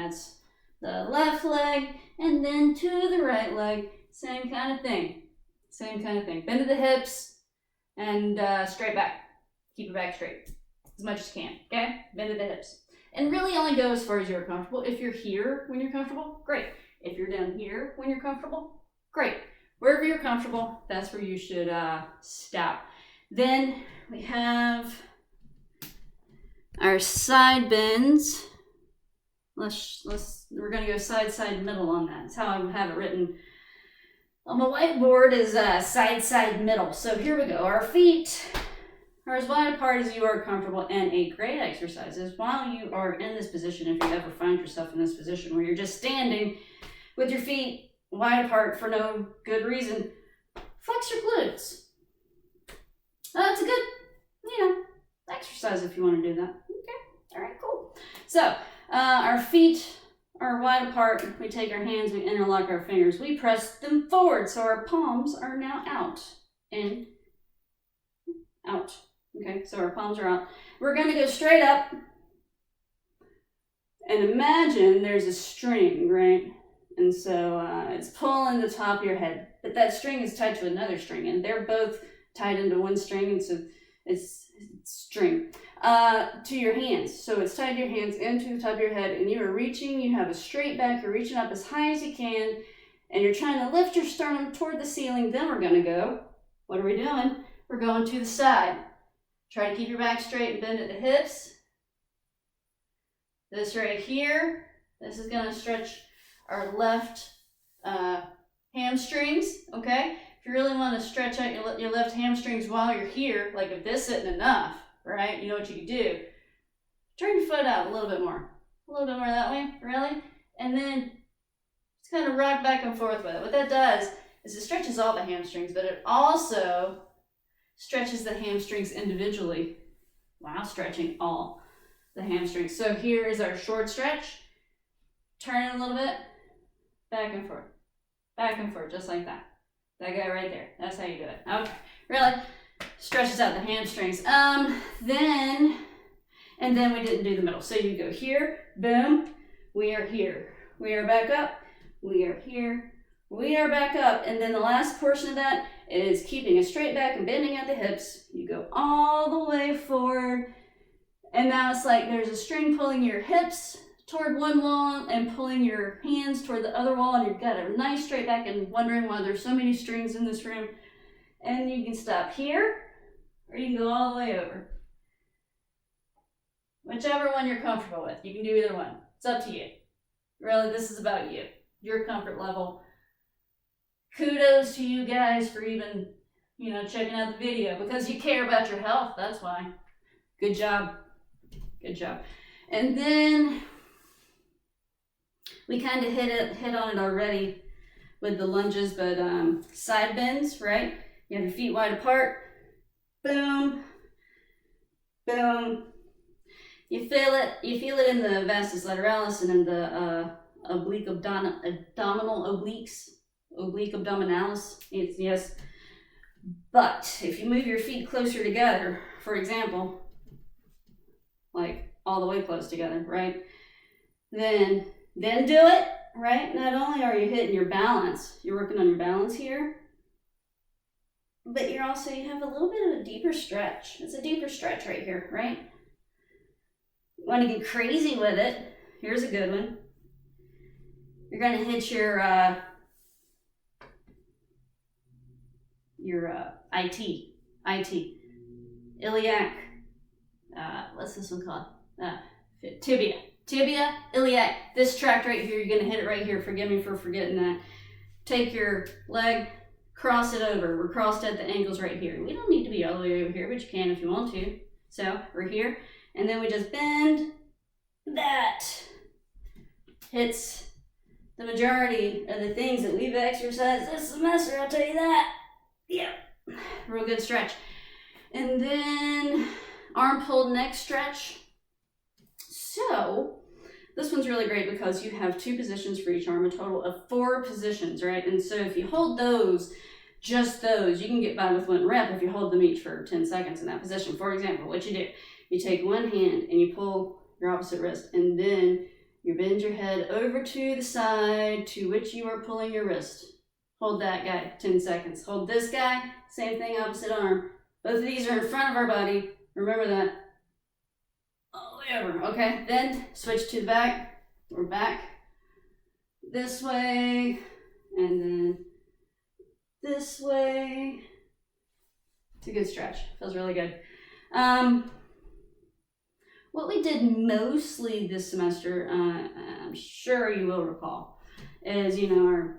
that's the left leg, and then to the right leg, same kind of thing. Same kind of thing. Bend to the hips and straight back. Keep your back straight as much as you can, okay? Bend to the hips. And really only go as far as you're comfortable. If you're here when you're comfortable, great. If you're down here when you're comfortable, great. Wherever you're comfortable, that's where you should stop. Then we have our side bends. We're gonna go side, side, middle on that. That's how I have it written on my whiteboard, is side, side, middle. So here we go. Our feet are as wide apart as you are comfortable, and a great exercise is while you are in this position, if you ever find yourself in this position where you're just standing with your feet wide apart for no good reason, flex your glutes. That's a good, exercise if you want to do that. Okay, all right, cool. So our feet are wide apart. We take our hands, we interlock our fingers, we press them forward, so our palms are now out. In, out. Okay, so our palms are out. We're going to go straight up and imagine there's a string, right? And so it's pulling the top of your head, but that string is tied to another string, and they're both tied into one string, and so it's string to your hands. So it's tied your hands into the top of your head, and you are reaching, you have a straight back, you're reaching up as high as you can, and you're trying to lift your sternum toward the ceiling. Then we're going to go, what are we doing? We're going to the side. Try to keep your back straight and bend at the hips. This right here, this is going to stretch our left hamstrings, okay? If you really want to stretch out your left hamstrings while you're here, like if this isn't enough, right? You know what you can do? Turn your foot out a little bit more that way, really? And then just kind of rock back and forth with it. What that does is it stretches all the hamstrings, but it also stretches the hamstrings individually while stretching all the hamstrings. So here is our short stretch. Turn it a little bit, back and forth, just like that. That guy right there, that's how you do it. Okay, really stretches out the hamstrings. And then we didn't do the middle. So you go here, boom, we are here. We are back up, we are here, we are back up. And then the last portion of that is keeping a straight back and bending at the hips. You go all the way forward. And now it's like there's a string pulling your hips toward one wall and pulling your hands toward the other wall, and you've got a nice straight back and wondering why there's so many strings in this room. And you can stop here, or you can go all the way over. Whichever one you're comfortable with. You can do either one. It's up to you. Really, this is about you, your comfort level. Kudos to you guys for even, checking out the video, because you care about your health, that's why. Good job. Good job. And then we kind of hit on it already with the lunges, but side bends, right? You have your feet wide apart. Boom. Boom. You feel it in the vastus lateralis and in the oblique abdominalis. Yes. But if you move your feet closer together, for example, like all the way close together, right? Then do it, right? Not only are you hitting your balance, you're working on your balance here, but you have a little bit of a deeper stretch. It's a deeper stretch right here, right? You want to get crazy with it. Here's a good one. You're going to hit your iliac, what's this one called? Tibia, iliac. This tract right here, you're going to hit it right here. Forgive me for forgetting that. Take your leg, cross it over. We're crossed at the ankles right here. We don't need to be all the way over here, but you can if you want to. So we're here, and then we just bend. That hits the majority of the things that we've exercised this semester, I'll tell you that. Yeah, real good stretch. And then arm pulled neck stretch. So this one's really great because you have 2 positions for each arm, a total of 4 positions, right? And so if you hold those, just those, you can get by with 1 rep if you hold them each for 10 seconds in that position. For example, what you do, you take one hand and you pull your opposite wrist, and then You bend your head over to the side to which you are pulling your wrist. Hold that guy, 10 seconds. Hold this guy, same thing, opposite arm. Both of these are in front of our body. Remember that. All the way over, okay? Then switch to the back. We're back this way, and then this way. It's a good stretch. Feels really good. What we did mostly this semester, I'm sure you will recall, is, our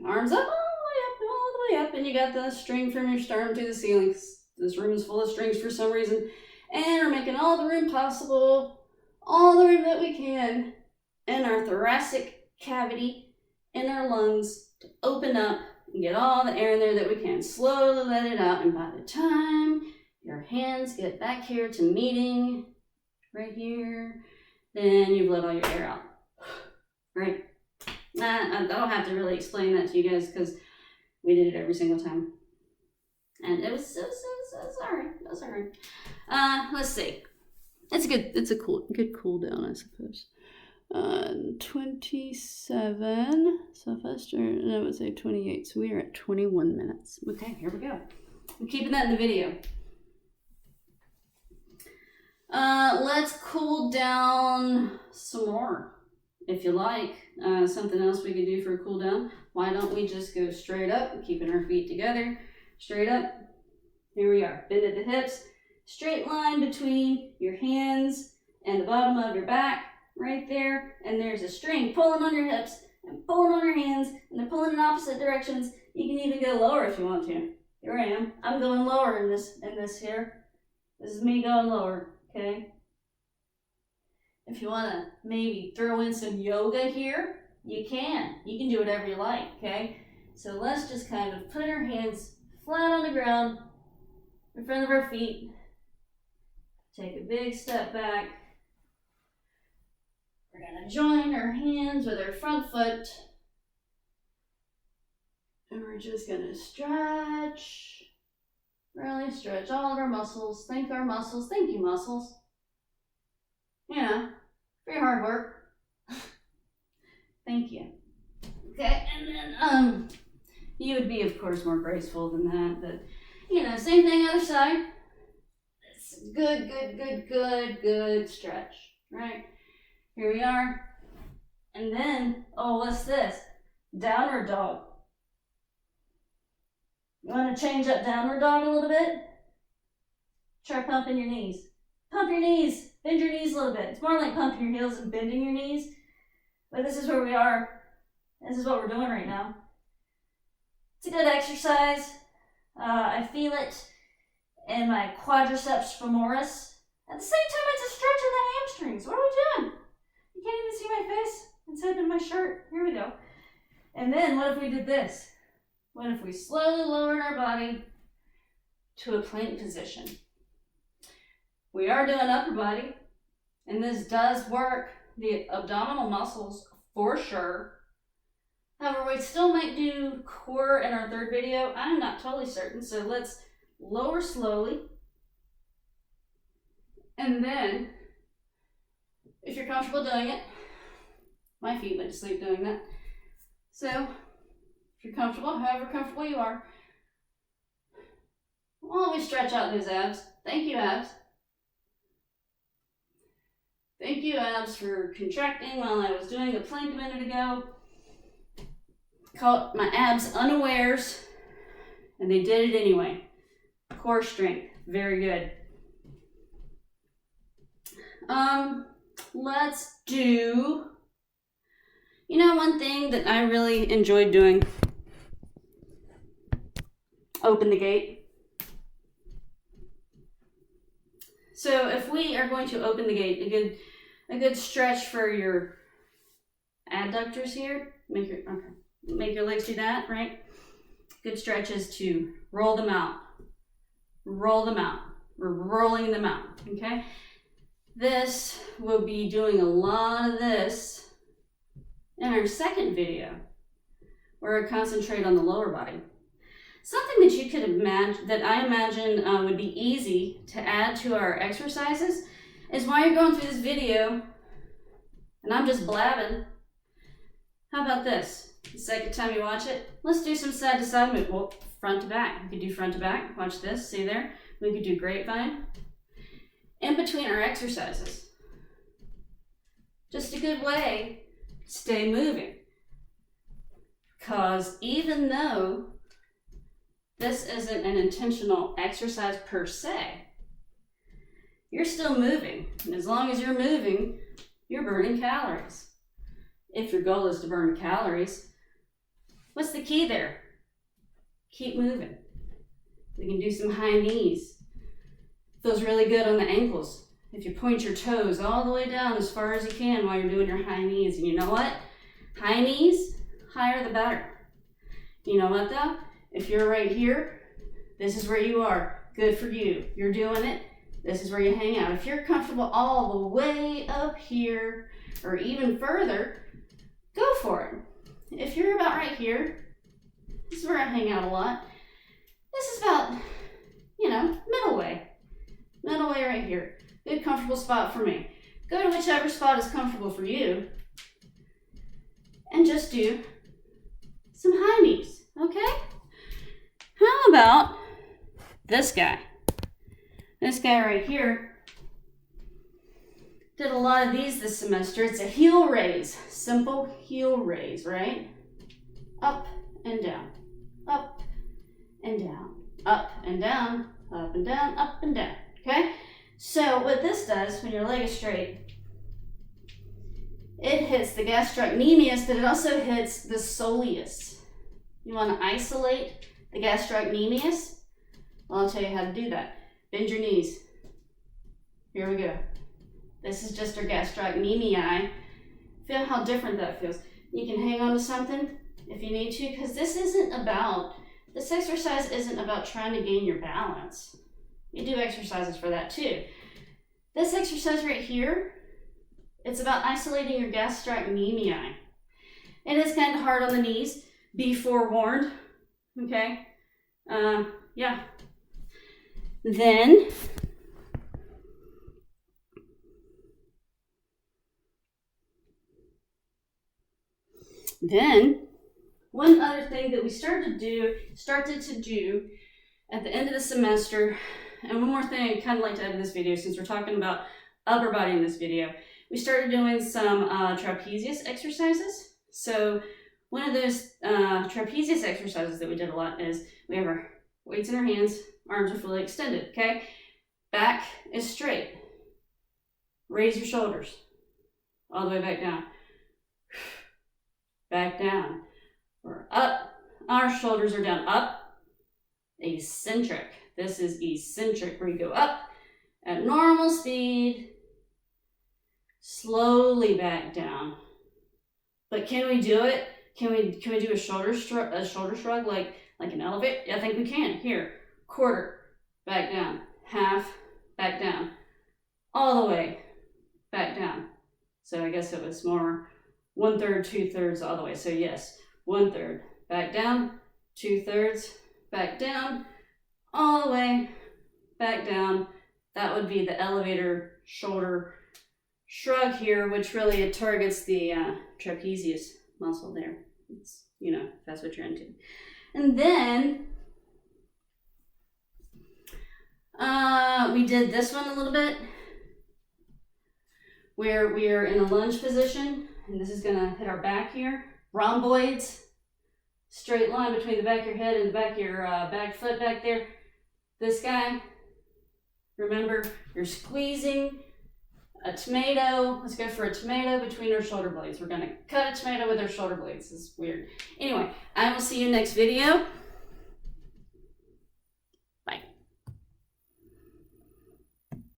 arms up, all the way up, and you got the string from your sternum to the ceiling. This room is full of strings for some reason, and we're making all the room possible, all the room that we can in our thoracic cavity, in our lungs, to open up and get all the air in there that we can. Slowly let it out, and by the time your hands get back here to meeting right here, then you've let all your air out, right? I don't have to really explain that to you guys because we did it every single time. And it was alright. It was alright. Let's see. It's a good cool down, I suppose. 27. So if I start, I would say 28. So we are at 21 minutes. Okay, here we go. I'm keeping that in the video. Let's cool down some more, if you like. Something else we could do for a cool down. Why don't we just go straight up, keeping our feet together, straight up. Here we are, bend at the hips, straight line between your hands and the bottom of your back, right there. And there's a string pulling on your hips and pulling on your hands, and they're pulling in opposite directions. You can even go lower if you want to. Here I am. I'm going lower in this here. This is me going lower, okay? If you want to maybe throw in some yoga here, you can. You can do whatever you like, okay? So let's just kind of put our hands flat on the ground in front of our feet. Take a big step back. We're going to join our hands with our front foot. And we're just going to stretch. Really stretch all of our muscles. Thank our muscles. Thank you, muscles. For your hard work. Thank you. Okay, and then you would be, of course, more graceful than that, but same thing, other side. It's good stretch, right? Here we are. And then, what's this? Downward dog. You want to change up downward dog a little bit? Try pumping your knees. Pump your knees. Bend your knees a little bit. It's more like pumping your heels and bending your knees. But this is where we are. This is what we're doing right now. It's a good exercise. I feel it in my quadriceps femoris. At the same time, it's a stretch of the hamstrings. What are we doing? You can't even see my face inside of my shirt. Here we go. And then what if we did this? What if we slowly lowered our body to a plank position? We are doing upper body, and this does work the abdominal muscles for sure. However, we still might do core in our third video. I'm not totally certain, so let's lower slowly. And then, if you're comfortable doing it, my feet went to sleep doing that. So, if you're comfortable, however comfortable you are, while we stretch out those abs. Thank you, abs. Thank you, abs, for contracting while I was doing a plank a minute ago. Caught my abs unawares, and they did it anyway. Core strength, very good. Let's do, one thing that I really enjoyed doing. Open the gate. So if we are going to open the gate, a good stretch for your adductors here. Make your legs do that, right? Good stretch is to roll them out. Roll them out. We're rolling them out, okay? This, we'll be doing a lot of this in our second video, where I concentrate on the lower body. Something that you could imagine, that I imagine would be easy to add to our exercises, is while you're going through this video, and I'm just blabbing. How about this? The second time you watch it, let's do some side to side movement. Well, front to back. We could do front to back. Watch this. See there? We could do grapevine. In between our exercises. Just a good way to stay moving. Because even though this isn't an intentional exercise per se, you're still moving. And as long as you're moving, you're burning calories. If your goal is to burn calories, what's the key there? Keep moving. We can do some high knees. Feels really good on the ankles. If you point your toes all the way down as far as you can while you're doing your high knees. And you know what? High knees, higher the better. You know what though? If you're right here, this is where you are. Good for you. You're doing it. This is where you hang out. If you're comfortable all the way up here or even further, go for it. If you're about right here, this is where I hang out a lot. This is about, middle way. Middle way right here. Good comfortable spot for me. Go to whichever spot is comfortable for you and just do some high knees, okay? How about this guy? This guy right here. Did a lot of these this semester. It's a heel raise. Simple heel raise, right? Up and down. Up and down. Up and down. Up and down. Up and down. Okay? So what this does when your leg is straight, it hits the gastrocnemius, but it also hits the soleus. You want to isolate the gastrocnemius? Well, I'll tell you how to do that. Bend your knees. Here we go. This is just our gastrocnemii. Feel how different that feels. You can hang on to something if you need to, because this exercise isn't about trying to gain your balance. You do exercises for that too. This exercise right here, it's about isolating your gastrocnemii. It is kind of hard on the knees. Be forewarned, okay? Yeah. Then, one other thing that we started to do at the end of the semester, and one more thing I'd kind of like to add to this video, since we're talking about upper body in this video, we started doing some trapezius exercises. So one of those trapezius exercises that we did a lot is we have our weights in our hands, arms are fully extended, okay? Back is straight. Raise your shoulders all the way back down. Back down. We're up. Our shoulders are down. Up. Eccentric. This is eccentric, where you go up at normal speed, slowly back down. But can we do it? Can we do a shoulder shrug like an elevate? I think we can. Here, quarter, back down, half, back down, all the way back down. So I guess it was more 1/3, 2/3 all the way. So yes, 1/3 back down, 2/3 back down, all the way back down. That would be the elevator shoulder shrug here, which really it targets the trapezius muscle there. It's, if that's what you're into. And then we did this one a little bit, where we are in a lunge position, and this is gonna hit our back here. Rhomboids, straight line between the back of your head and the back of your back foot back there. This guy, remember, you're squeezing a tomato. Let's go for a tomato between our shoulder blades. We're gonna cut a tomato with our shoulder blades. This is weird. Anyway, I will see you next video.